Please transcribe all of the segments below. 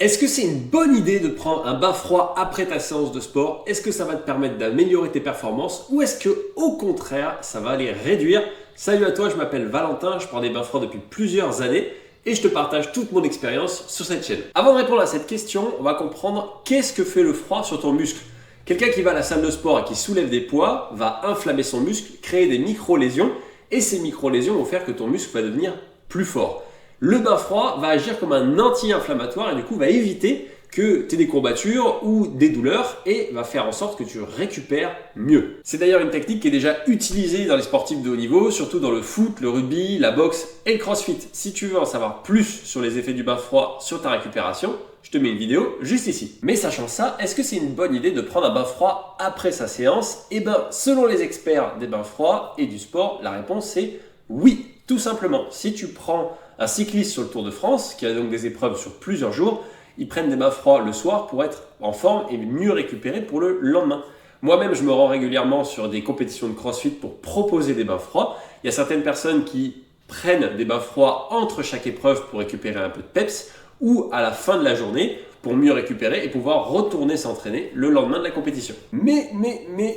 Est-ce que c'est une bonne idée de prendre un bain froid après ta séance de sport? Est-ce que ça va te permettre d'améliorer tes performances ou est-ce que au contraire ça va les réduire? Salut à toi, je m'appelle Valentin, je prends des bains froids depuis plusieurs années et je te partage toute mon expérience sur cette chaîne. Avant de répondre à cette question, on va comprendre qu'est-ce que fait le froid sur ton muscle. Quelqu'un qui va à la salle de sport et qui soulève des poids va inflammer son muscle, créer des micro-lésions et ces micro-lésions vont faire que ton muscle va devenir plus fort. Le bain froid va agir comme un anti-inflammatoire et du coup va éviter que tu aies des courbatures ou des douleurs et va faire en sorte que tu récupères mieux. C'est d'ailleurs une technique qui est déjà utilisée dans les sportifs de haut niveau, surtout dans le foot, le rugby, la boxe et le crossfit. Si tu veux en savoir plus sur les effets du bain froid sur ta récupération, je te mets une vidéo juste ici. Mais sachant ça, est-ce que c'est une bonne idée de prendre un bain froid après sa séance? Eh bien, selon les experts des bains froids et du sport, la réponse est oui, tout simplement. Si tu prends un cycliste sur le Tour de France, qui a donc des épreuves sur plusieurs jours, ils prennent des bains froids le soir pour être en forme et mieux récupérer pour le lendemain. Moi-même, je me rends régulièrement sur des compétitions de crossfit pour proposer des bains froids. Il y a certaines personnes qui prennent des bains froids entre chaque épreuve pour récupérer un peu de peps ou à la fin de la journée pour mieux récupérer et pouvoir retourner s'entraîner le lendemain de la compétition. Mais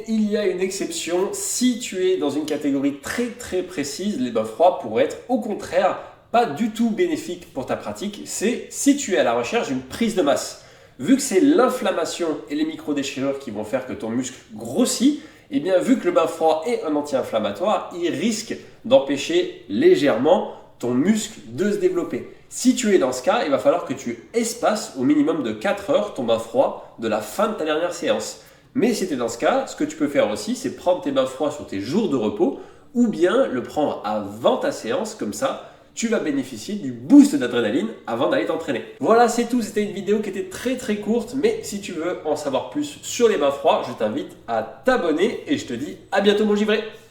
il y a une exception. Si tu es dans une catégorie très précise, les bains froids pourraient être au contraire pas du tout bénéfique pour ta pratique, c'est si tu es à la recherche d'une prise de masse. Vu que c'est l'inflammation et les micro-déchirures qui vont faire que ton muscle grossit, et bien vu que le bain froid est un anti-inflammatoire, il risque d'empêcher légèrement ton muscle de se développer. Si tu es dans ce cas, il va falloir que tu espaces au minimum de 4 heures ton bain froid de la fin de ta dernière séance. Mais si tu es dans ce cas, ce que tu peux faire aussi, c'est prendre tes bains froids sur tes jours de repos ou bien le prendre avant ta séance, comme ça, tu vas bénéficier du boost d'adrénaline avant d'aller t'entraîner. Voilà, c'est tout. C'était une vidéo qui était très courte, mais si tu veux en savoir plus sur les bains froids, je t'invite à t'abonner et je te dis à bientôt mon givré.